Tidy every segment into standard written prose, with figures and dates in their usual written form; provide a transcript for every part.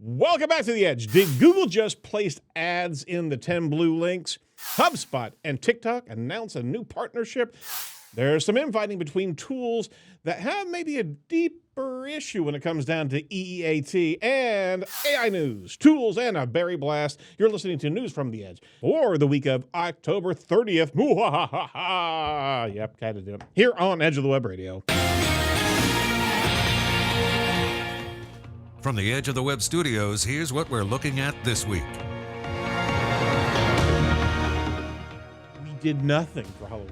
Welcome back to The Edge. Did Google just place ads in the 10 blue links? HubSpot and TikTok announce a new partnership. There's some infighting between tools that have maybe a deeper issue when it comes down to EEAT and AI news, tools, and a berry blast. You're listening to News from The Edge for the week of October 30th. Yep, kind of do it. Here on Edge of the Web Radio. From the Edge of the Web studios, here's what we're looking at this week. We did nothing for Halloween.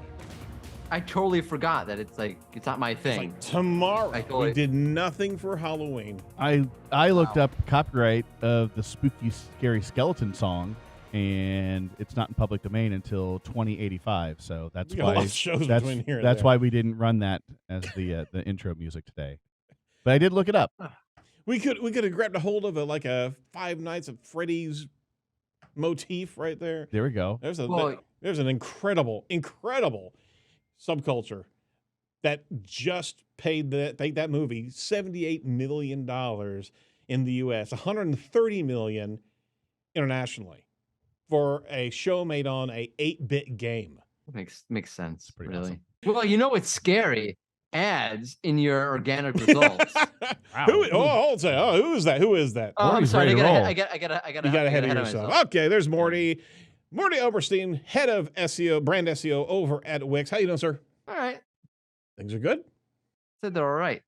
I totally forgot that it's not my thing. It's like tomorrow. We did nothing for Halloween. I looked up copyright of the spooky, scary skeleton song, and it's not in public domain until 2085. So that's why that's why we didn't run that as the intro music today. But I did look it up. We could have grabbed a hold of a Five Nights at Freddy's motif right there. There we go. There's an incredible subculture that just paid that movie $78 million in the U.S., $130 million internationally for a show made on a 8-bit game. Makes sense. Pretty really. awesome. Well, you know what's scary? Ads in your organic results. Wow. Who is that? Who is that? Oh, I'm sorry. I got You got ahead of yourself. Okay, there's Morty. Morty Oberstein, head of SEO, brand SEO over at Wix. How you doing, sir? All right. Things are good. Said they're all right.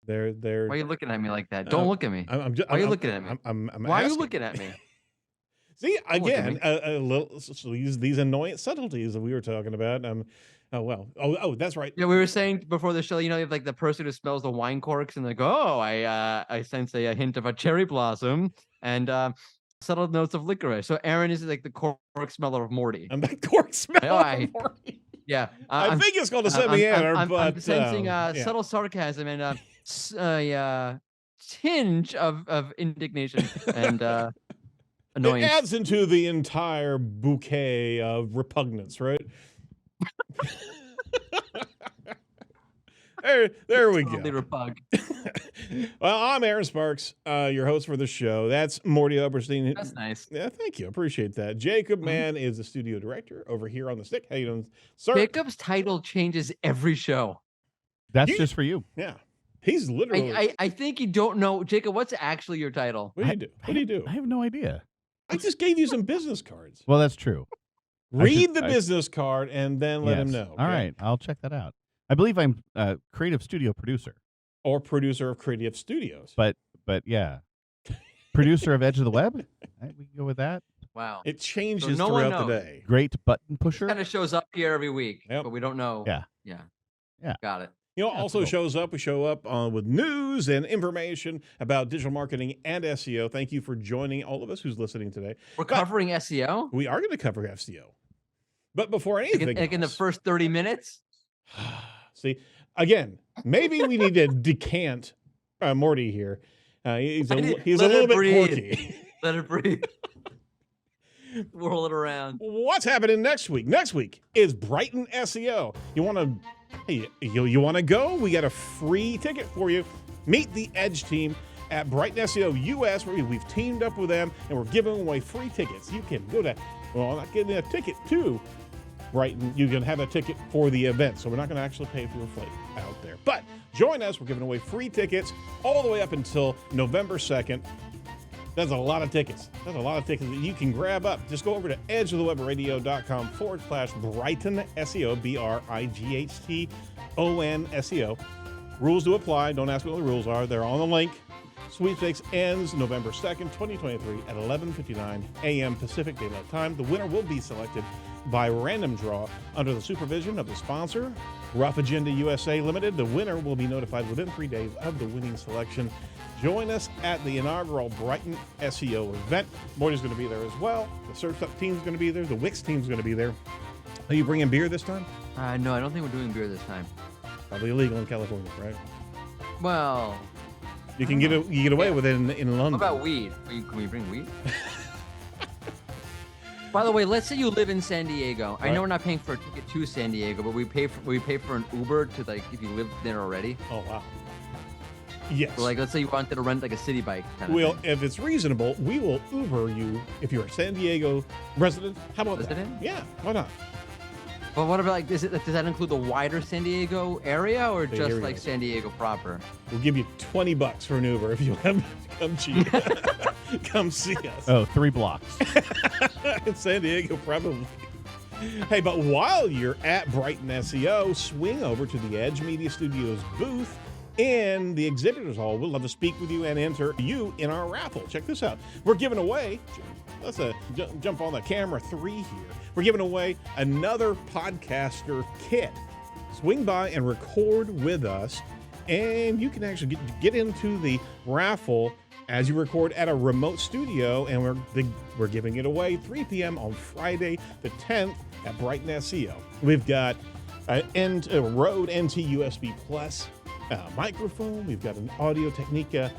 They're. Why are you looking at me like that? Don't look at me. Why are you looking at me? Why are you looking at me? See, again, a little these annoying subtleties that we were talking about. That's right. Yeah, we were saying before the show, you have the person who smells the wine corks and they go, "Oh, I sense a hint of a cherry blossom and subtle notes of licorice." So Aaron is like the cork smeller of Morty. I'm the cork smeller of Morty. Yeah, I think it's called a semi-anner, I'm sensing subtle sarcasm and a tinge of indignation and annoyance. It adds into the entire bouquet of repugnance, right? There we go. Repug. Well, I'm Aaron Sparks, your host for the show. That's Morty Oberstein. That's nice. Yeah, thank you. Appreciate that. Jacob Mann is the studio director over here on the stick. How you doing, sir? Jacob's title changes every show. That's just for you. Yeah. He's literally... I think you don't know. Jacob, what's actually your title? What do you do? What do you do? I have no idea. I just gave you some business cards. Well, that's true. Read the business card and then let him know. Okay? All right. I'll check that out. I believe I'm a creative studio producer. Or producer of Creative Studios. But yeah. Producer of Edge of the Web? We can go with that. Wow. It changes throughout the day. Great button pusher. Kind of shows up here every week, but we don't know. Yeah. Got it. Also shows up. We show up with news and information about digital marketing and SEO. Thank you for joining all of us who's listening today. We're covering SEO? We are going to cover SEO. But before anything in the first 30 minutes? See, again, maybe we need to decant Morty here. He's a little bit quirky. Let it breathe. Whirl it around. What's happening next week? Next week is Brighton SEO. You want to go? We got a free ticket for you. Meet the Edge team at Brighton SEO US, where we've teamed up with them, and we're giving away free tickets. You can go to, not getting a ticket to Brighton. You can have a ticket for the event, so we're not going to actually pay for your flight out there. But join us. We're giving away free tickets all the way up until November 2nd. That's a lot of tickets. That's a lot of tickets that you can grab up. Just go over to edgeofthewebradio.com/Brighton SEO, BRIGHTON SEO. Rules do apply. Don't ask me what the rules are. They're on the link. Sweepstakes ends November 2nd, 2023 at 11:59 a.m. Pacific Daylight Time. The winner will be selected by random draw under the supervision of the sponsor, Rough Agenda USA Limited. The winner will be notified within 3 days of the winning selection. Join us at the inaugural Brighton SEO event. Morty's going to be there as well. The Surf's Up team's going to be there. The Wix team's going to be there. Are you bringing beer this time? No, I don't think we're doing beer this time. Probably illegal in California, right? Well, you get away with it in London. What about weed? Can we bring weed? By the way, let's say you live in San Diego. Right. I know we're not paying for a ticket to San Diego, but we pay for an Uber to if you live there already. Oh wow. Yes. So like, let's say you wanted to rent like a city bike. If it's reasonable, we will Uber you if you're a San Diego resident. How about that? Yeah, why not? But what about like, does that include the wider San Diego area or The just area. like San Diego proper? We'll give you $20 for an Uber if you want to come cheap. Come see us. Oh, 3 blocks. In San Diego, probably. Hey, but while you're at Brighton SEO, swing over to the Edge Media Studios booth in the exhibitors hall. We'd love to speak with you and enter you in our raffle. Check this out. We're giving away, let's jump on the camera 3 here. We're giving away another podcaster kit. Swing by and record with us, and you can actually get into the raffle as you record at a remote studio, and we're giving it away 3 p.m. on Friday the 10th at Brighton SEO. We've got a Rode NT USB Plus microphone. We've got an Audio Technica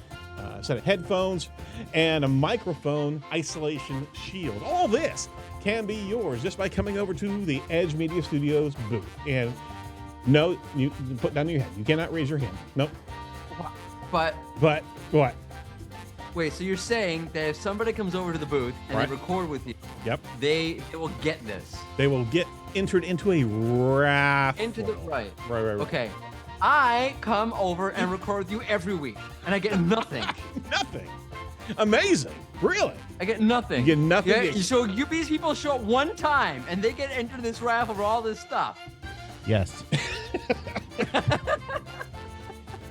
set of headphones and a microphone isolation shield. All this can be yours just by coming over to the Edge Media Studios booth. And no, you put down your head. You cannot raise your hand. Nope. But what? Wait, so you're saying that if somebody comes over to the booth and Right. they record with you, Yep. they will get this. They will get entered into a raffle. Right. Right. Okay. I come over and record with you every week, and I get nothing. Nothing. Amazing. Really? I get nothing. You get nothing. Yeah, so these people show up one time, and they get entered this raffle for all this stuff. Yes.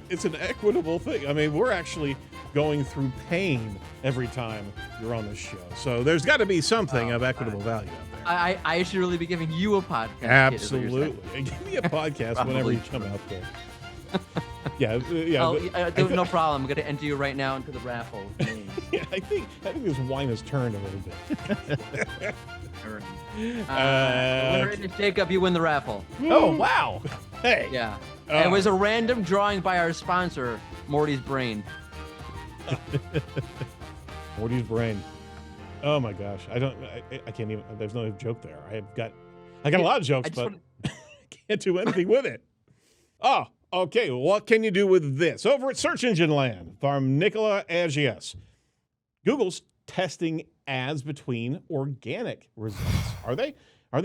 It's an equitable thing. I mean, we're actually going through pain every time you're on this show. So there's got to be something of equitable value out there. I should really be giving you a podcast. Absolutely. Give me a podcast whenever you come out there. Yeah. No problem. I'm going to enter you right now into the raffle. Yeah, I think this wine has turned a little bit. Winner is Jacob. You win the raffle. Oh, wow. Hey. Yeah. It was a random drawing by our sponsor, Morty's Brain. Morty's Brain. Oh my gosh. I can't even, there's no joke there. I got a lot of jokes, but can't do anything with it. Oh, okay. What can you do with this? Over at Search Engine Land from Nicola Agies. Google's testing ads between organic results. Are they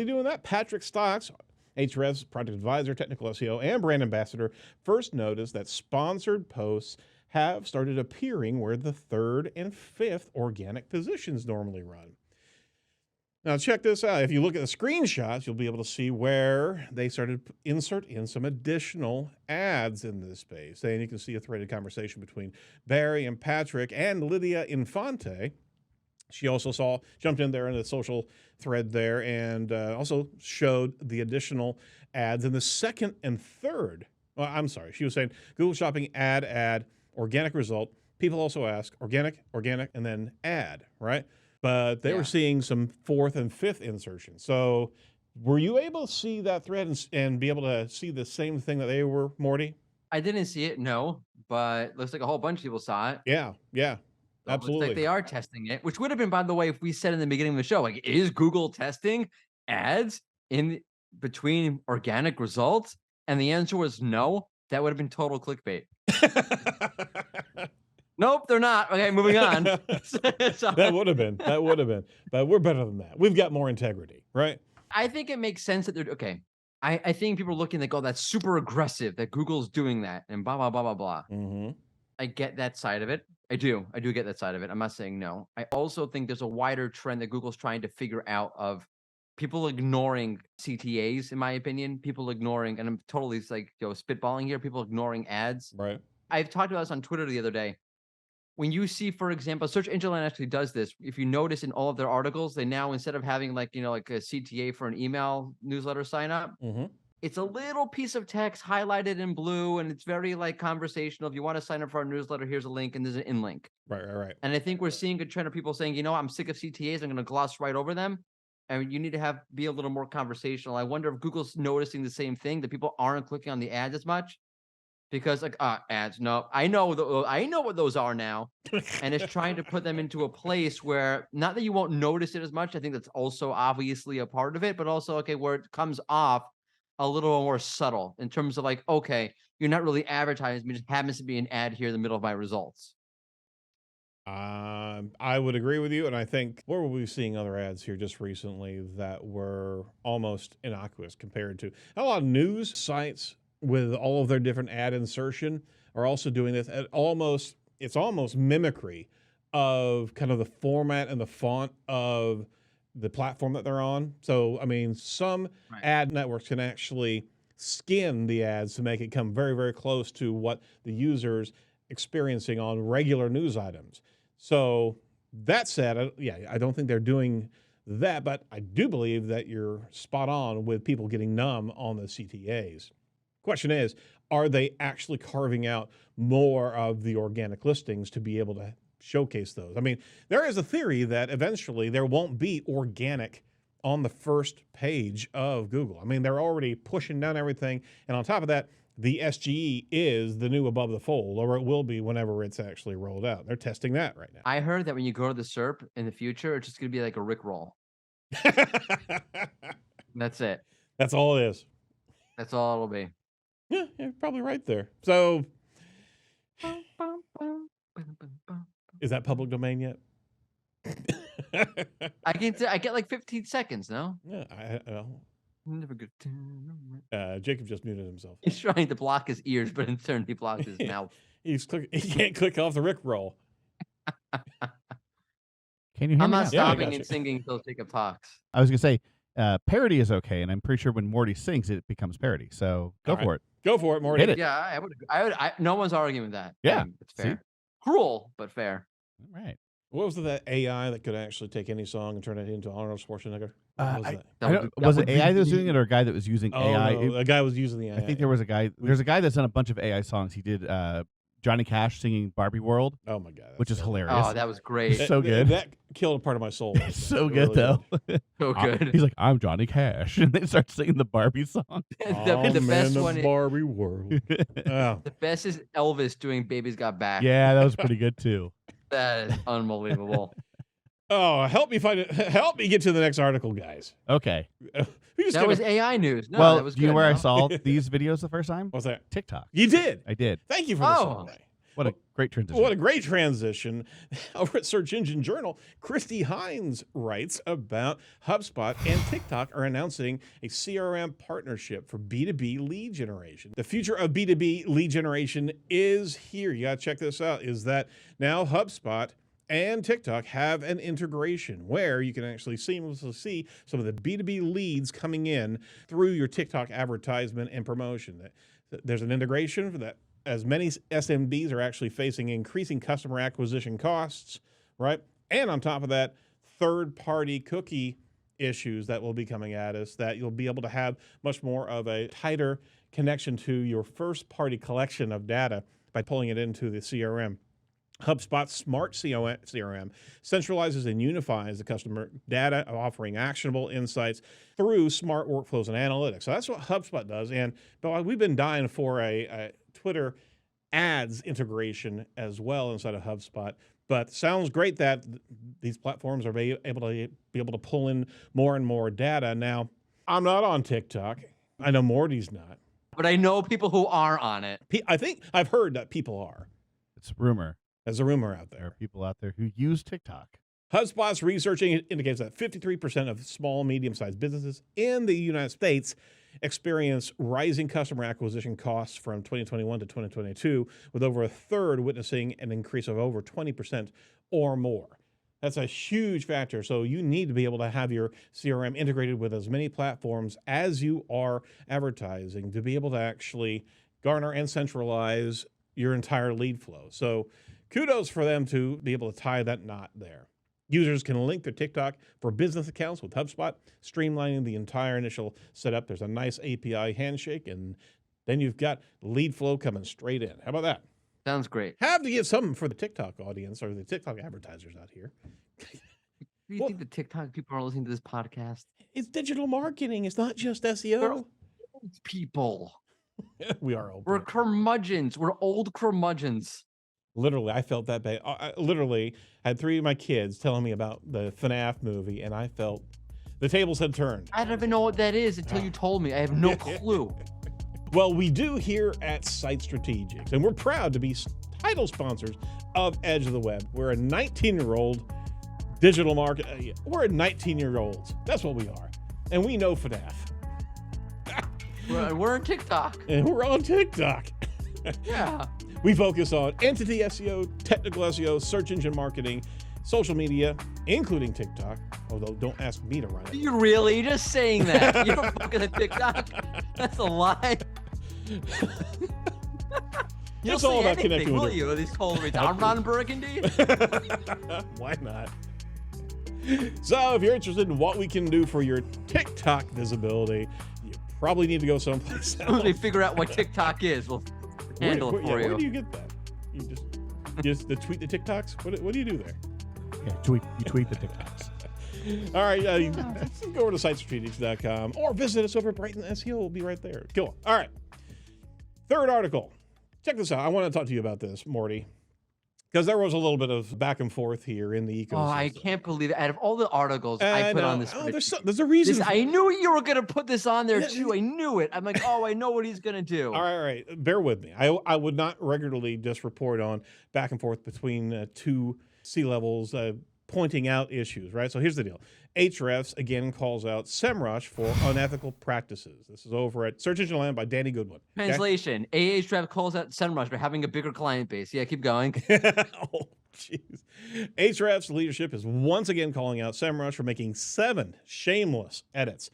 doing that? Patrick Stocks, AHREFs, Product Advisor, Technical SEO, and Brand Ambassador, first noticed that sponsored posts have started appearing where the 3rd and 5th organic positions normally run. Now check this out. If you look at the screenshots, you'll be able to see where they started to insert in some additional ads in this space. And you can see a threaded conversation between Barry and Patrick and Lydia Infante. She also jumped in there in the social thread there and also showed the additional ads in the 2nd and 3rd. Well, I'm sorry. She was saying Google Shopping ad, organic result. People also ask organic, and then ad, right? But they were seeing some 4th and 5th insertions. So were you able to see that thread and be able to see the same thing that they were, Morty? I didn't see it, no, but looks like a whole bunch of people saw it. Yeah, So absolutely. looks like they are testing it, which would have been, by the way, if we said in the beginning of the show, like, is Google testing ads in between organic results? And the answer was no. That would have been total clickbait. Nope, they're not. Okay, moving on. That would have been. But we're better than that. We've got more integrity, right? I think it makes sense that they're okay. I think people are looking, they go, that's super aggressive that Google's doing that and blah, blah, blah, blah, blah. Mm-hmm. I get that side of it. I do get that side of it. I'm not saying no. I also think there's a wider trend that Google's trying to figure out of people ignoring CTAs, in my opinion. People ignoring, and I'm totally spitballing here, people ignoring ads. Right. I've talked about this on Twitter the other day. When you see, for example, Search Engine Land actually does this. If you notice in all of their articles, they now, instead of having like a CTA for an email newsletter sign up, it's a little piece of text highlighted in blue, and it's very conversational. If you want to sign up for our newsletter, here's a link, and there's an InLink. Right. And I think we're seeing a trend of people saying, I'm sick of CTAs. I'm going to gloss right over them. And you need to be a little more conversational. I wonder if Google's noticing the same thing, that people aren't clicking on the ads as much. Because ads, no, I know what those are now, and it's trying to put them into a place where, not that you won't notice it as much. I think that's also obviously a part of it, but also where it comes off a little more subtle in terms of like, okay, you're not really advertising, it just happens to be an ad here in the middle of my results. I would agree with you, and I think where were we seeing other ads here just recently that were almost innocuous compared to a lot of news sites with all of their different ad insertion are also doing this at it's almost mimicry of kind of the format and the font of the platform that they're on. So, I mean, some ad networks can actually skin the ads to make it come very, very close to what the user's experiencing on regular news items. So that said, I don't think they're doing that, but I do believe that you're spot on with people getting numb on the CTAs. Question is, are they actually carving out more of the organic listings to be able to showcase those? I mean, there is a theory that eventually there won't be organic on the first page of Google. I mean, they're already pushing down everything. And on top of that, the SGE is the new above the fold, or it will be whenever it's actually rolled out. They're testing that right now. I heard that when you go to the SERP in the future, it's just going to be like a Rickroll. That's it. That's all it is. That's all it'll be. Yeah, you're probably right there. So, is that public domain yet? I get like 15 seconds, no? Yeah, Never good. Jacob just muted himself. He's trying to block his ears, but in turn he blocked his mouth. He can't click off the Rickroll. Can you hear I'm me not now? stopping and singing until Jacob talks. I was going to say, parody is okay, and I'm pretty sure when Morty sings, it becomes parody. So go for it. Go for it, Morty. Hit it. Yeah, I would. No one's arguing with that. Yeah. It's fair. Cruel, but fair. All right. What was that AI that could actually take any song and turn it into Arnold Schwarzenegger? Was it AI that was doing it, or a guy that was using AI? No, a guy was using the AI. I think there was a guy. There's a guy that's done a bunch of AI songs. He did Johnny Cash singing Barbie World. Oh my god, which is hilarious. Oh, that was great. So good. That killed a part of my soul. It's so good though. So good. He's like, I'm Johnny Cash, and they start singing the Barbie song. the best one. Barbie World. Oh. The best is Elvis doing "Baby's Got Back." Yeah, that was pretty good too. That is unbelievable. Oh, help me find it. Help me get to the next article, guys. Okay. That was AI news. No, well, that was do you know good, where I no? saw these videos the first time? What's that? TikTok. You did. I did. Thank you for the segue. What a great transition. What a great transition. Over at Search Engine Journal, Christy Hines writes about HubSpot and TikTok are announcing a CRM partnership for B2B lead generation. The future of B2B lead generation is here. You got to check this out. Is that now HubSpot and TikTok have an integration where you can actually seamlessly see some of the B2B leads coming in through your TikTok advertisement and promotion. There's an integration for that. As many SMBs are actually facing increasing customer acquisition costs, right? And on top of that, third-party cookie issues that will be coming at us, that you'll be able to have much more of a tighter connection to your first-party collection of data by pulling it into the CRM. HubSpot's Smart CRM centralizes and unifies the customer data, offering actionable insights through smart workflows and analytics. So that's what HubSpot does. And but we've been dying for a Twitter ads integration as well inside of HubSpot. But sounds great that these platforms are able to pull in more and more data. Now, I'm not on TikTok. I know Morty's not. But I know people who are on it. I think I've heard that people are. It's a rumor. There's a rumor out there. There are people out there who use TikTok. HubSpot's research indicates that 53% of small, medium-sized businesses in the United States experience rising customer acquisition costs from 2021 to 2022, with over a third witnessing an increase of over 20% or more. That's a huge factor. So you need to be able to have your CRM integrated with as many platforms as you are advertising to be able to actually garner and centralize your entire lead flow. So kudos for them to be able to tie that knot there. Users can link their TikTok for business accounts with HubSpot, streamlining the entire initial setup. There's a nice API handshake, and then you've got lead flow coming straight in. How about that? Sounds great. Have to give something for the TikTok audience or the TikTok advertisers out here. Do you think the TikTok people are listening to this podcast? It's digital marketing. It's not just SEO. It's people. We are old. We're curmudgeons. We're old curmudgeons. Literally, I felt that bad. I literally had 3 of my kids telling me about the FNAF movie, and I felt The tables had turned. I don't even know what that is until you told me. I have no clue. Well, we do here at Site Strategics, and we're proud to be title sponsors of Edge of the Web. We're a 19-year-old digital market. We're a 19-year-olds. That's what we are. And we know FNAF. We're on TikTok. And we're on TikTok. Yeah. We focus on entity SEO, technical SEO, search engine marketing, social media, including TikTok. Although, don't ask me to run it. You really? You're just saying that. You don't fucking at TikTok. That's a lie. You'll It's all say about anything, connecting will with you? These told me I'm Ron Burgundy. Why not? So if you're interested in what we can do for your TikTok visibility, you probably need to go someplace else. Once we figure out what TikTok is, we'll handle it for you. Where do you get that? You just the tweet the TikToks? What do you do there? Yeah, you tweet the TikToks. All right, you can go over to sitestrategics.com or visit us over at Brighton SEO. We'll be right there. Cool. All right. Third article. Check this out. I want to talk to you about this, Morty, because there was a little bit of back and forth here in the ecosystem. Oh, I can't believe it. Out of all the articles I put on this, there's a reason. I knew you were going to put this on there too. I knew it. I'm like, I know what he's going to do. All right. Bear with me. I would not regularly just report on back and forth between two C-levels pointing out issues, right? So here's the deal. AHREFs again calls out SEMRush for unethical practices. This is over at Search Engine Land by Danny Goodwin. Okay? Translation: AHREF calls out SEMRush for having a bigger client base. Yeah, keep going. Oh, jeez. AHREFs leadership is once again calling out SEMRush for making 7 shameless edits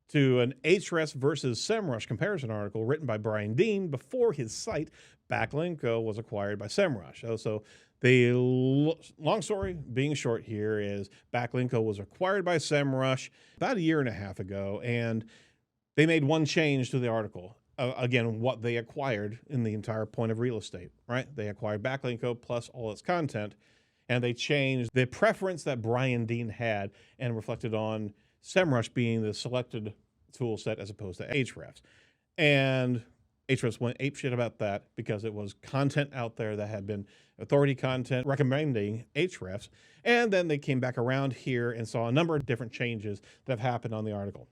to an AHREFs versus SEMRush comparison article written by Brian Dean before his site Backlinko was acquired by SEMRush. So the long story being short here is Backlinko was acquired by SEMRush about a year and a half ago, and they made one change to the article. Again, what they acquired in the entire point of real estate, right? They acquired Backlinko plus all its content, and they changed the preference that Brian Dean had and reflected on SEMRush being the selected tool set as opposed to AHREFs. And AHREFs went apeshit about that because it was content out there that had been authority content recommending AHREFs. And then they came back around here and saw a number of different changes that have happened on the article.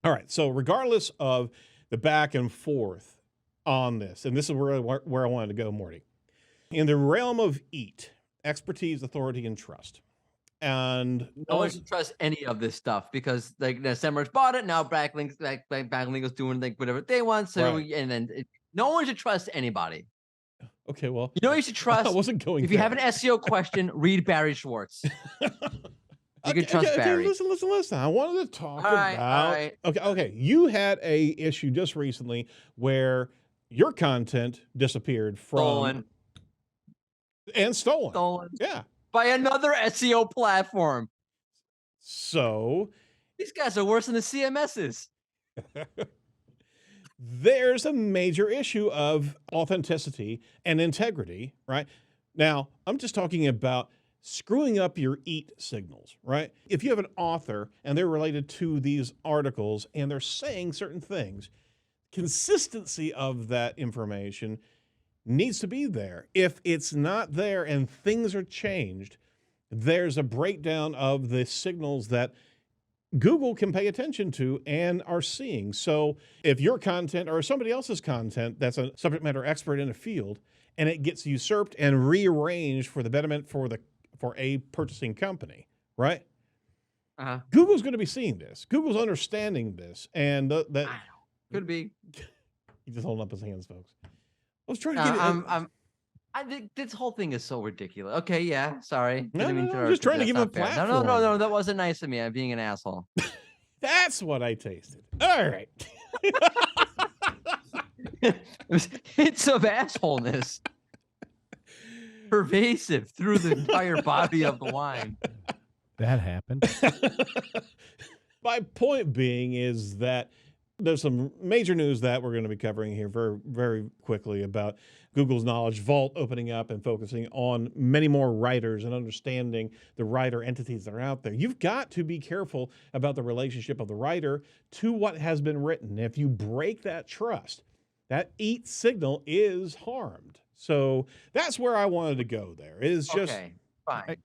All right, so regardless of the back and forth on this, and this is where I wanted to go, Morty. In the realm of EAT, expertise, authority, and trust. And no one should trust any of this stuff because like SEMRush bought it. Now Backlinko's doing like whatever they want. So right. And then no one should trust anybody. Okay, well, you know what you should trust. I wasn't going. If you have an SEO question, read Barry Schwartz. You can trust Barry. Listen. I wanted to talk about. All right. Okay. You had a issue just recently where your content disappeared from stolen. Yeah. By another SEO platform. So these guys are worse than the CMSs. There's a major issue of authenticity and integrity, right? Now, I'm just talking about screwing up your EAT signals, right? If you have an author and they're related to these articles and they're saying certain things, consistency of that information needs to be there. If it's not there and things are changed, there's a breakdown of the signals that Google can pay attention to and are seeing. So if your content or somebody else's content that's a subject matter expert in a field and it gets usurped and rearranged for the betterment for a purchasing company, right? Google's going to be seeing this. Google's understanding this, and that could be. He just holding up his hands, folks. I was trying to get it. I think this whole thing is so ridiculous. Okay, yeah, sorry. I'm just trying to give him a platform. No, that wasn't nice of me. I'm being an asshole. That's what I tasted. All right. Hints of assholeness. Pervasive through the entire body of the wine. That happened. My point being is that there's some major news that we're going to be covering here very, very quickly about Google's Knowledge Vault opening up and focusing on many more writers and understanding the writer entities that are out there. You've got to be careful about the relationship of the writer to what has been written. If you break that trust, that EAT signal is harmed. So that's where I wanted to go there. Is just okay, fine.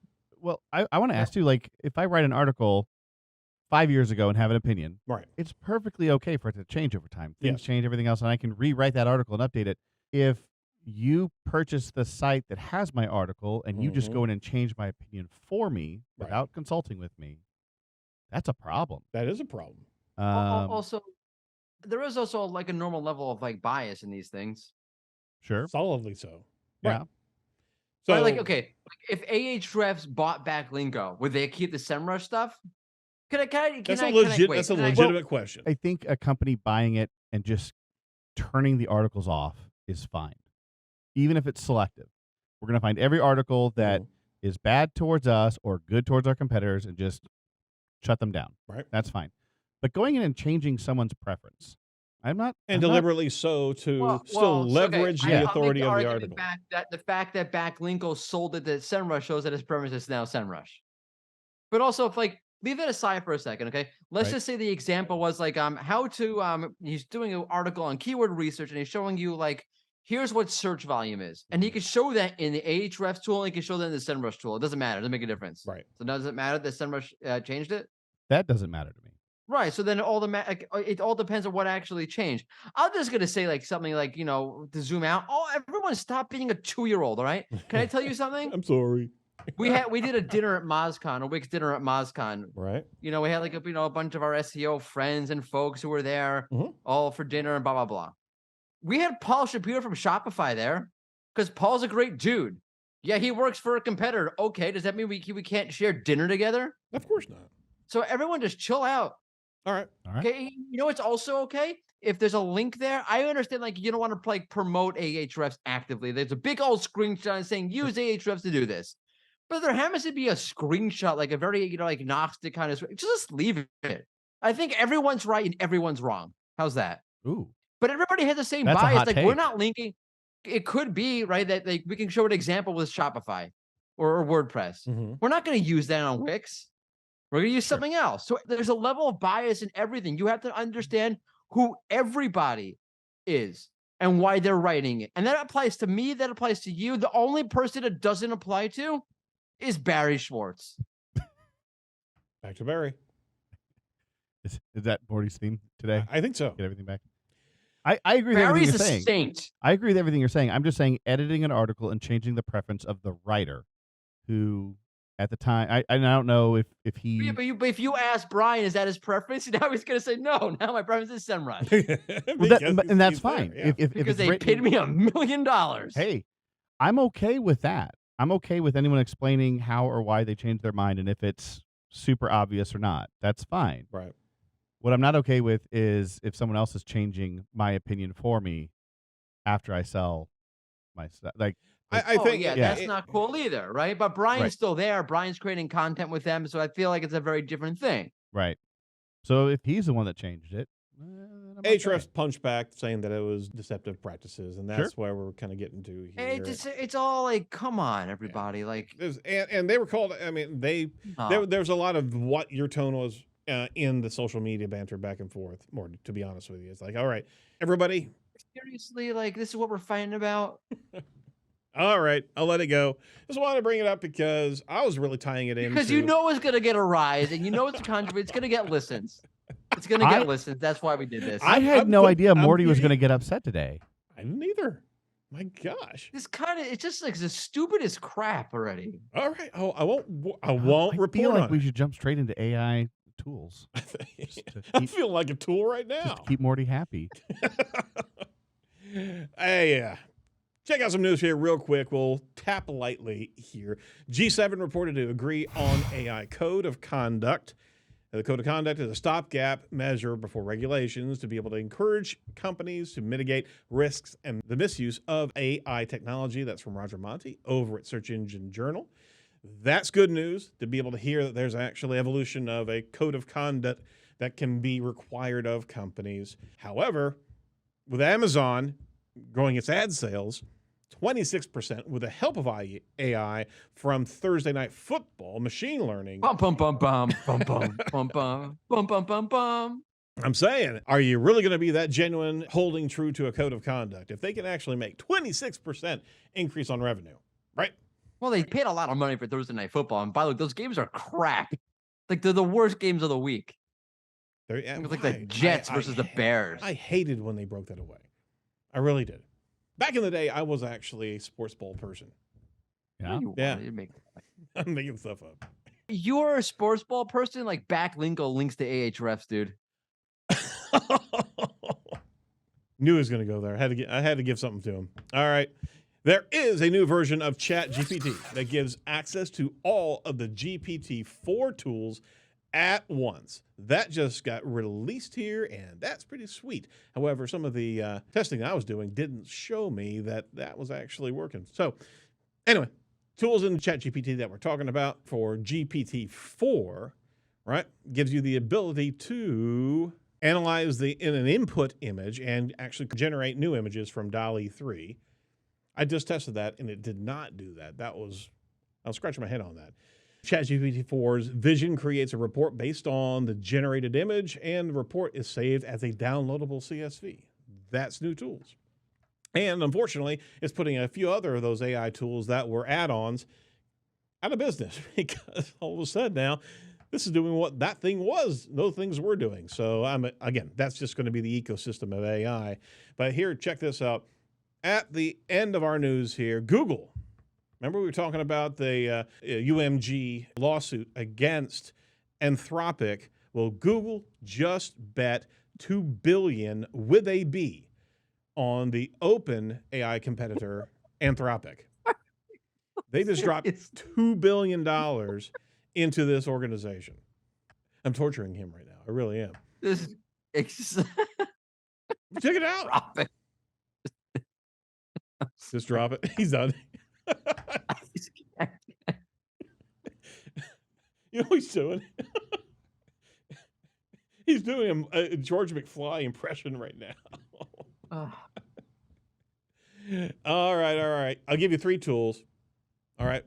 I want to ask you, like, if I write an article 5 years ago and have an opinion, Right. it's perfectly okay for it to change over time. Things Yes. change, everything else, and I can rewrite that article and update it. If you purchase the site that has my article and you just go in and change my opinion for me without consulting with me, that's a problem. That is a problem. Also, there is also like a normal level of like bias in these things. Sure. Solidly so. Yeah. Right. So, right, like, okay, if AHREFs bought back Lingo, would they keep the SEMRush stuff? That's a legitimate question. I think a company buying it and just turning the articles off is fine, even if it's selective. We're going to find every article that is bad towards us or good towards our competitors and just shut them down. Right. That's fine. But going in and changing someone's preference, deliberately so to leverage the authority of the article. That the fact that Backlinko sold it to SEMRush shows that his preference is now SEMRush. But also, if like, leave that aside for a second, okay? Let's just say the example was like how to he's doing an article on keyword research and he's showing you like, here's what search volume is. And he can show that in the AHREFs tool and he can show that in the SEMRush tool. It doesn't matter. It doesn't make a difference. Right. So does it matter that SEMRush changed it? That doesn't matter to me. Right. So then it all depends on what actually changed. I'm just going to say like something like, to zoom out. Oh, everyone stop being a 2-year-old. All right. Can I tell you something? I'm sorry. We did a dinner at MozCon, a Wix dinner at MozCon. Right. We had like a bunch of our SEO friends and folks who were there all for dinner and blah, blah, blah. We had Paul Shapiro from Shopify there because Paul's a great dude. Yeah, he works for a competitor. Okay. Does that mean we can't share dinner together? Of course not. So everyone just chill out. All right. Okay. It's also okay if there's a link there. I understand, like, you don't want to like promote AHREFs actively. There's a big old screenshot saying use AHREFs to do this, but there happens to be a screenshot, like a very agnostic kind of. Just leave it. I think everyone's right and everyone's wrong. How's that? Ooh. But everybody has the same That's bias. Like take. We're not linking. It could be right that like we can show an example with Shopify or WordPress. We're not going to use that on Wix. We're going to use something else. So there's a level of bias in everything. You have to understand who everybody is and why they're writing it. And that applies to me. That applies to you. The only person it doesn't apply to is Barry Schwartz. Back to Barry. Is that Morty's theme today? I think so. Get everything back. I agree with everything you're saying. Saint. I agree with everything you're saying. I'm just saying editing an article and changing the preference of the writer who... At the time, I don't know if he. But if you ask Brian, is that his preference? Now he's going to say no. Now my preference is SEMRush. And that's fine. There, yeah. Because they paid me $1 million. Hey, I'm okay with that. I'm okay with anyone explaining how or why they changed their mind and if it's super obvious or not. That's fine. Right. What I'm not okay with is if someone else is changing my opinion for me after I sell my stuff. Like. I think that's not cool either, right? But Brian's still there. Brian's creating content with them, so I feel like it's a very different thing. Right. So if he's the one that changed it, AHREFs punched back saying that it was deceptive practices, and that's where we're kind of getting to here. It's all like, come on, everybody, like. And they were called. I mean, there's a lot of what your tone was in the social media banter back and forth. More to be honest with you, it's like, all right, everybody. Seriously, like this is what we're fighting about. All right, I'll let it go. Just wanted to bring it up because I was really tying it in. Because you know it's going to get a rise, and you know it's a controversy. It's going to get listens. It's going to get listens. That's why we did this. I had no idea Morty was going to get upset today. I didn't either. My gosh. It's just like the stupidest crap already. All right. Oh, I won't report feel like on we it. should jump straight into AI tools. I feel like a tool right now. Just to keep Morty happy. Hey, check out some news here real quick. We'll tap lightly here. G7 reported to agree on AI code of conduct. The code of conduct is a stopgap measure before regulations to be able to encourage companies to mitigate risks and the misuse of AI technology. That's from Roger Monti over at Search Engine Journal. That's good news to be able to hear that there's actually evolution of a code of conduct that can be required of companies. However, with Amazon growing its ad sales 26% with the help of AI from Thursday Night Football, machine learning. Bum, bum, bum, bum, bum, bum, bum, bum, bum, bum, bum, bum. I'm saying, are you really going to be that genuine, holding true to a code of conduct if they can actually make 26% increase on revenue, right? Well, they paid a lot of money for Thursday Night Football, and by the way, those games are crap. Like they're the worst games of the week. It like the Jets versus the Bears. I hated when they broke that away. I really did. Back in the day, I was actually a sports ball person. Yeah. I'm making stuff up. You're a sports ball person? Like backlink links to AHREFs, dude. Knew he was going to go there. I had to give something to him. All right. There is a new version of ChatGPT that gives access to all of the GPT-4 tools at once. That just got released here, and that's pretty sweet. However, some of the testing I was doing didn't show me that was actually working. So anyway, tools in ChatGPT that we're talking about for GPT-4, right, gives you the ability to analyze in an input image and actually generate new images from DALL-E 3. I just tested that, and it did not do that. I was scratching my head on that. ChatGPT-4's vision creates a report based on the generated image, and the report is saved as a downloadable CSV. That's new tools. And unfortunately, it's putting a few other of those AI tools that were add-ons out of business because all of a sudden now, this is doing what that thing was, those things were doing. So again, that's just going to be the ecosystem of AI. But here, check this out. At the end of our news here, Google. Remember we were talking about the UMG lawsuit against Anthropic? Well, Google just bet $2 billion with a B on the OpenAI competitor Anthropic. They just dropped $2 billion into this organization. I'm torturing him right now. I really am. Check it out. Drop it. Just drop it. He's done. You know what he's doing? He's doing a George McFly impression right now. All right. I'll give you 3 tools. All right.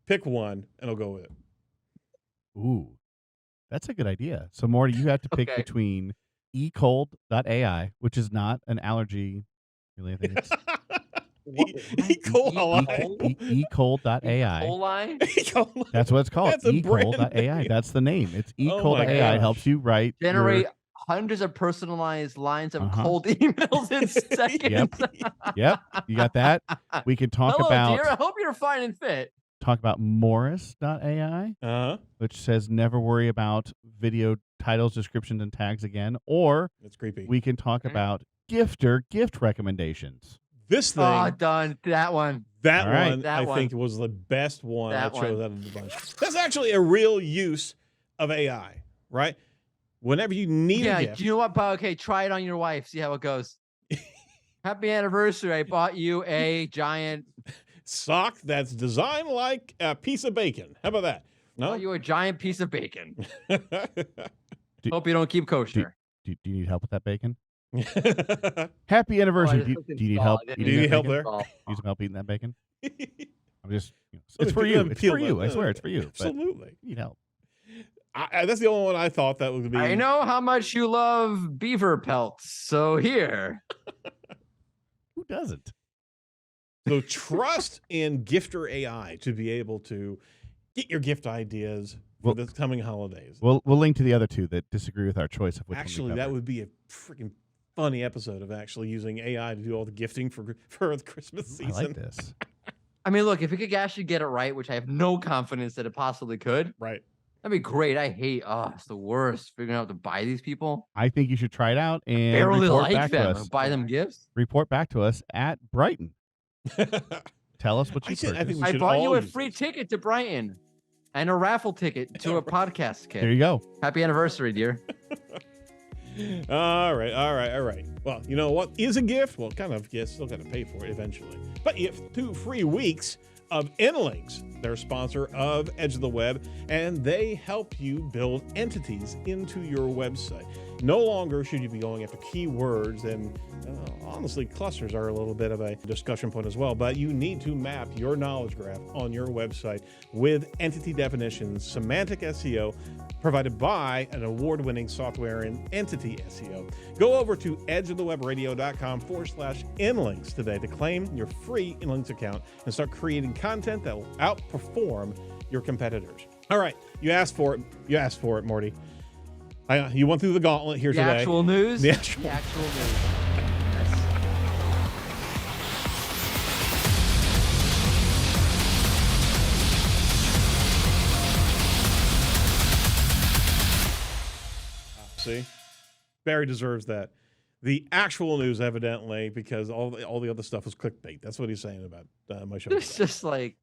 Pick one, and I'll go with it. Ooh, that's a good idea. So, Morty, you have to pick between ecold.ai, which is not an allergy. Really, I think it's ecold.ai. That's what it's called. Ecold.ai. That's the name. It's ecold.ai. It helps you generate hundreds of personalized lines of cold emails in seconds. Yep. You got that? We can talk about. Dear, I hope you're fine and fit. Talk about Morris.ai, which says never worry about video titles, descriptions, and tags again. Or it's creepy. We can talk about Gifter gift recommendations. This thing. Done. That one. I think was the best one I chose out of the bunch. That's actually a real use of AI, right? Whenever you need a gift. Do you know what, Bob? Okay, try it on your wife. See how it goes. Happy anniversary. I bought you a giant sock that's designed like a piece of bacon. How about that? No? Bought you a giant piece of bacon. Hope you don't keep kosher. Do you need help with that bacon? Happy anniversary. Do you need help? Do you need help there? Need some help eating that bacon? I'm just, it's for you. It's for you. I swear it's for you. Absolutely. You need help. That's the only one I thought that would be. I know how much you love beaver pelts, so here. Who doesn't? So trust in Gifter AI to be able to get your gift ideas for the coming holidays. We'll link to the other two that disagree with our choice of which actually, that would be a freaking funny episode of actually using AI to do all the gifting for the Christmas season. I like this. I mean, look, if it could actually get it right, which I have no confidence that it possibly could. Right. That'd be great. I hate, it's the worst figuring out how to buy these people. I think you should try it out and barely report like back them to us. or buy them gifts. Report back to us at Brighton. Tell us what you purchased. I bought you a free ticket to Brighton and a raffle ticket to a podcast kit. There you go. Happy anniversary, dear. All right. Well, you know what is a gift? Well, kind of, yes, still got to pay for it eventually. But you have 2 free weeks of InLinks. They're a sponsor of Edge of the Web, and they help you build entities into your website. No longer should you be going after keywords, and honestly, clusters are a little bit of a discussion point as well, but you need to map your knowledge graph on your website with entity definitions, semantic SEO, provided by an award-winning software in Entity SEO. Go over to edgeofthewebradio.com/InLinks today to claim your free InLinks account and start creating content that will outperform your competitors. All right, you asked for it. You asked for it, Morty. You went through the gauntlet here the today. Actual news? The actual news. See? Barry deserves that. The actual news, evidently, because all the other stuff was clickbait. That's what he's saying about my show. It's just like,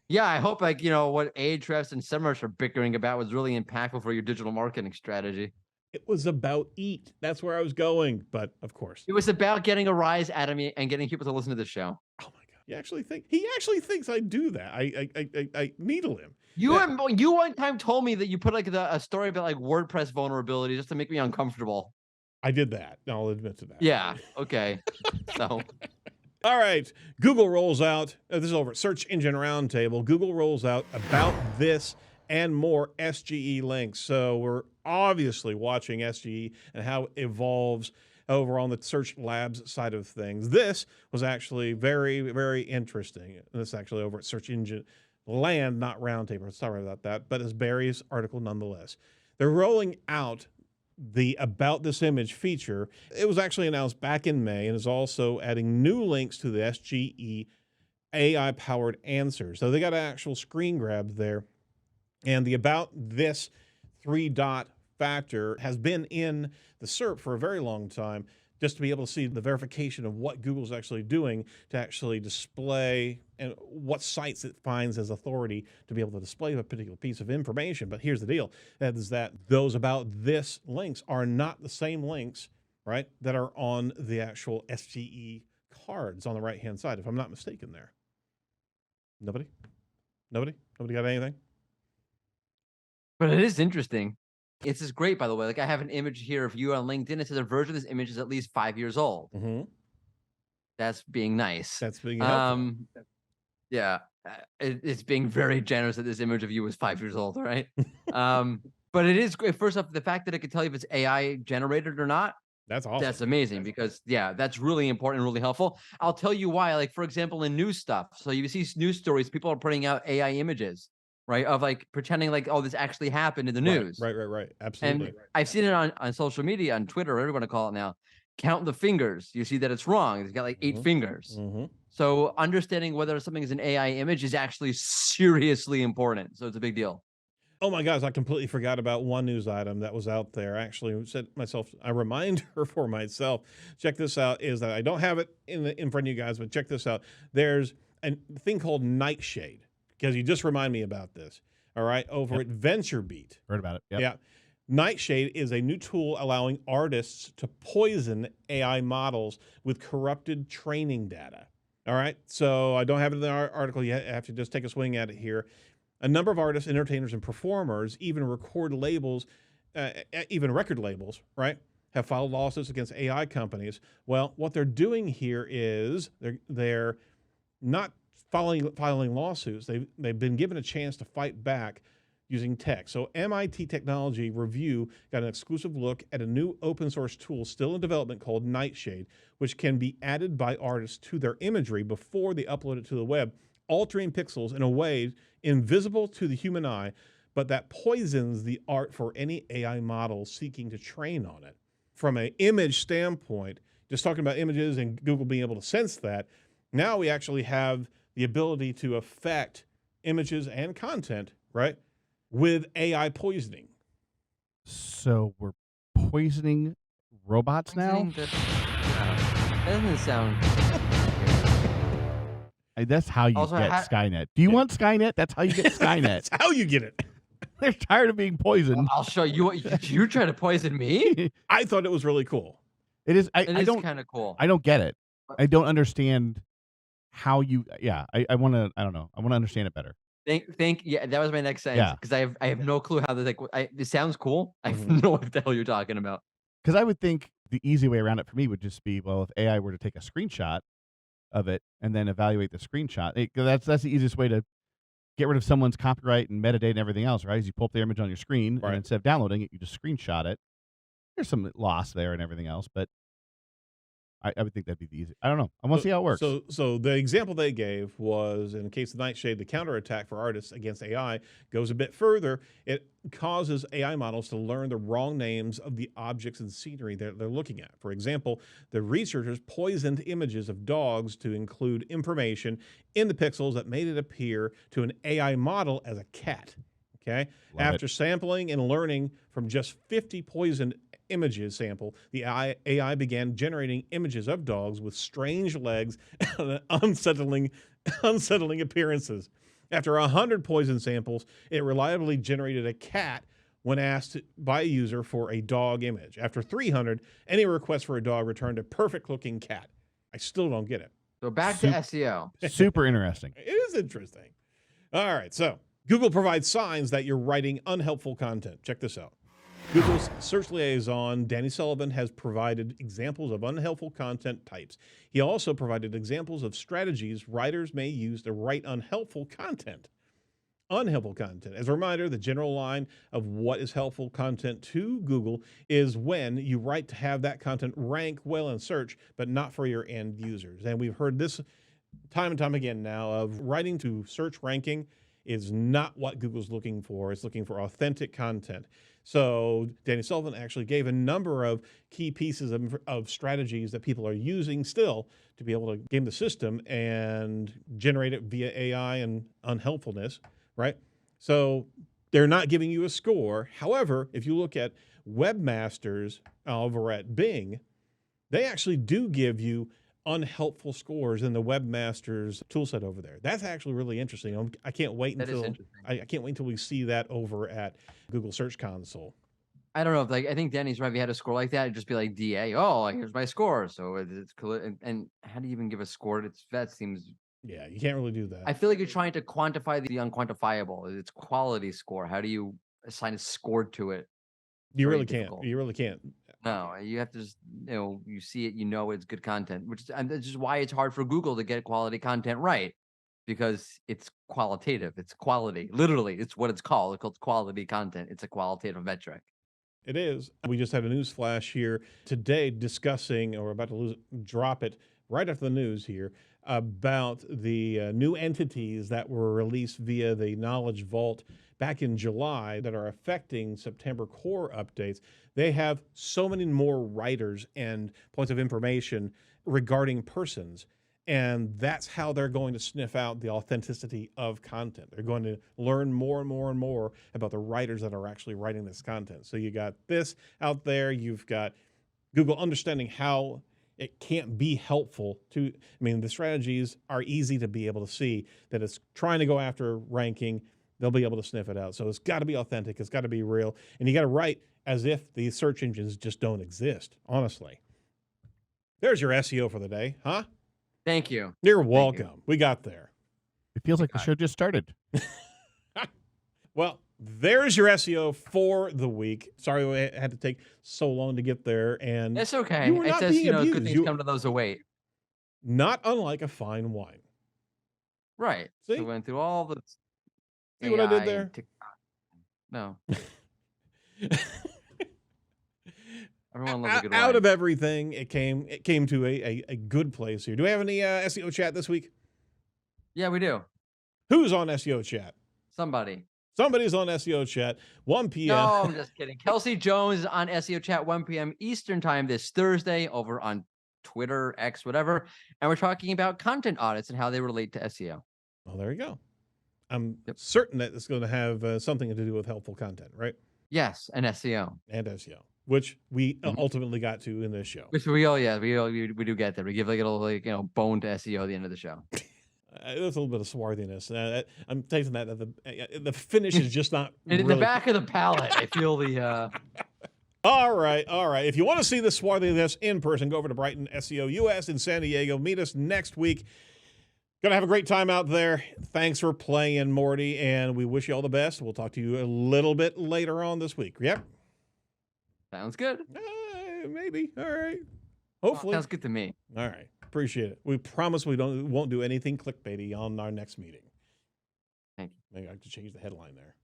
yeah, I hope what AHREFs and SEMRush are bickering about was really impactful for your digital marketing strategy. It was about EAT. That's where I was going. But of course, it was about getting a rise out of me and getting people to listen to the show. Oh my God. He actually thinks I do that. I needle him. You one time told me that you put a story about WordPress vulnerability just to make me uncomfortable. I did that. I'll admit to that. Yeah. Okay. So. All right. Google rolls out. This is over at Search Engine Roundtable. Google rolls out about this and more SGE links. So we're obviously watching SGE and how it evolves over on the Search Labs side of things. This was actually very, very interesting. This is actually over at Search Engine Land, not Roundtable. Sorry about that. But it's Barry's article nonetheless. They're rolling out the About This Image feature. It was actually announced back in May and is also adding new links to the SGE AI-powered answers. So they got an actual screen grab there. And the About This 3-dot factor has been in the SERP for a very long time, just to be able to see the verification of what Google's actually doing to actually display and what sites it finds as authority to be able to display a particular piece of information. But here's the deal, is that those About This links are not the same links, right, that are on the actual SGE cards on the right-hand side, if I'm not mistaken there. Nobody got anything? But it is interesting. It's just great, by the way. I have an image here of you on LinkedIn. It says a version of this image is at least 5 years old. Mm-hmm. That's being nice. That's being helpful. Yeah, it's being very generous that this image of you was 5 years old, right? But it is great. First off, the fact that it can tell you if it's AI generated or not. That's awesome. That's amazing because, yeah, that's really important and really helpful. I'll tell you why. For example, in news stuff. So you see news stories, people are putting out AI images, right? Of pretending oh, this actually happened in the news. Right. Absolutely. And I've seen it on social media, on Twitter, whatever you want to call it now. Count the fingers. You see that it's wrong. It's got 8 fingers. Mm-hmm. So understanding whether something is an AI image is actually seriously important. So it's a big deal. Oh my gosh, I completely forgot about one news item that was out there. Actually, set myself a reminder for myself. Check this out, is that I don't have it in front of you guys, but check this out. There's a thing called Nightshade, because you just remind me about this. All right, over at VentureBeat. Heard about it. Yep. Yeah. Nightshade is a new tool allowing artists to poison AI models with corrupted training data. All right, so I don't have it in the article yet. I have to just take a swing at it here. A number of artists, entertainers, and performers, even record labels, even record labels, right, have filed lawsuits against AI companies. Well, what they're doing here is they're not filing lawsuits. They've been given a chance to fight back using tech. So MIT Technology Review got an exclusive look at a new open source tool still in development called Nightshade, which can be added by artists to their imagery before they upload it to the web, altering pixels in a way invisible to the human eye, but that poisons the art for any AI model seeking to train on it. From an image standpoint, just talking about images and Google being able to sense that, now we actually have the ability to affect images and content, right, with AI poisoning. So we're poisoning robots now? That doesn't sound... That's how you get Skynet. Do you want Skynet? That's how you get Skynet. That's how you get it. They're tired of being poisoned. Well, I'll show you. You try to poison me? I thought it was really cool. It is. It is kind of cool. I don't get it. I don't understand how you. Yeah, I want to. I don't know. I want to understand it better. Yeah, that was my next sentence. Because I have no clue how this this sounds cool. I have no idea what the hell you're talking about. Because I would think the easy way around it for me would just be, well, if AI were to take a screenshot of it and then evaluate the screenshot, that's the easiest way to get rid of someone's copyright and metadata and everything else, right? Is you pull up the image on your screen, and instead of downloading it, you just screenshot it. There's some loss there and everything else, but I would think that'd be the easy. I don't know. I want to see how it works. So the example they gave was, in the case of Nightshade, the counterattack for artists against AI goes a bit further. It causes AI models to learn the wrong names of the objects and scenery they're looking at. For example, the researchers poisoned images of dogs to include information in the pixels that made it appear to an AI model as a cat. Okay. After sampling and learning from just 50 poisoned images sample, the AI began generating images of dogs with strange legs and unsettling appearances. After 100 poison samples, it reliably generated a cat when asked by a user for a dog image. After 300, any request for a dog returned a perfect-looking cat. I still don't get it. So back to SEO. Super interesting. It is interesting. All right, so Google provides signs that you're writing unhelpful content. Check this out. Google's search liaison, Danny Sullivan, has provided examples of unhelpful content types. He also provided examples of strategies writers may use to write unhelpful content. Unhelpful content. As a reminder, the general line of what is helpful content to Google is when you write to have that content rank well in search, but not for your end users. And we've heard this time and time again now of writing to search ranking is not what Google's looking for. It's looking for authentic content. So Danny Sullivan actually gave a number of key pieces of strategies that people are using still to be able to game the system and generate it via AI and unhelpfulness, right? So they're not giving you a score. However, if you look at webmasters over at Bing, they actually do give you unhelpful scores in the webmasters toolset over there. That's actually really interesting. I can't wait until we see that over at Google Search Console. I don't know if I think Danny's right. If he had a score like that, it'd just be like DA. Oh, here's my score. So it's cool. And how do you even give a score? That seems. Yeah, you can't really do that. I feel like you're trying to quantify the unquantifiable. It's quality score. How do you assign a score to it? You really can't. You really can't. No, you have to just, you see it, it's good content, which is why it's hard for Google to get quality content right, because it's qualitative. It's quality. Literally, it's what it's called. It's called quality content. It's a qualitative metric. It is. We just had a news flash here today discussing, or about to drop it right after the news here, about the new entities that were released via the Knowledge Vault back in July that are affecting September core updates. They have so many more writers and points of information regarding persons. And that's how they're going to sniff out the authenticity of content. They're going to learn more and more and more about the writers that are actually writing this content. So you got this out there. You've got Google understanding how it can't be helpful to, the strategies are easy to be able to see that it's trying to go after ranking. They'll be able to sniff it out. So it's got to be authentic. It's got to be real. And you got to write as if these search engines just don't exist, honestly. There's your SEO for the day, huh? Thank you. You're welcome. We got there. It feels like the show just started. Well, there's your SEO for the week. Sorry we had to take so long to get there. And it's okay. It says, good things come to those who wait. Not unlike a fine wine. Right. See? So we went through all the... See what I did there? No. Everyone loves a good out wine. of everything, it came to a good place here. Do we have any SEO chat this week? Yeah, we do. Who's on SEO chat? Somebody's on SEO chat, 1 p.m. No, I'm just kidding. Kelsey Jones is on SEO chat, 1 p.m. Eastern time this Thursday over on Twitter, X, whatever. And we're talking about content audits and how they relate to SEO. Well, there you go. I'm certain that it's going to have something to do with helpful content, right? Yes, and SEO. Which we ultimately got to in this show. Which we do get there. We give like a little bone to SEO at the end of the show. There's a little bit of swarthiness. I'm taking that the finish is just not. And in the back of the palate, I feel the. All right. If you want to see the swarthiness in person, go over to Brighton SEO US in San Diego. Meet us next week. Gonna have a great time out there. Thanks for playing, Morty, and we wish you all the best. We'll talk to you a little bit later on this week. Yep. Sounds good. Maybe. All right. Hopefully. Sounds good to me. All right. Appreciate it. We promise we won't do anything clickbaity on our next meeting. Thank you. Maybe I have to change the headline there.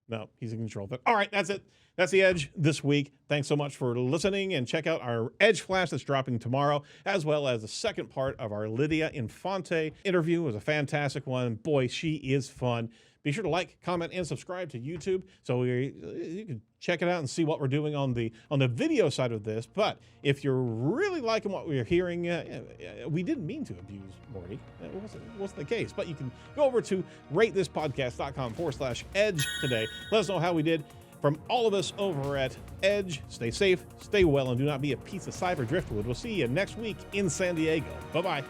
No, he's in control of it. All right, that's it. That's the Edge this week. Thanks so much for listening, and check out our Edge Flash that's dropping tomorrow, as well as the second part of our Lydia Infante interview. It was a fantastic one. Boy, she is fun. Be sure to like, comment, and subscribe to YouTube so you can check it out and see what we're doing on the video side of this. But if you're really liking what we're hearing, we didn't mean to abuse Morty. It wasn't the case. But you can go over to ratethispodcast.com/edge today. Let us know how we did. From all of us over at Edge, stay safe, stay well, and do not be a piece of cyber driftwood. We'll see you next week in San Diego. Bye-bye.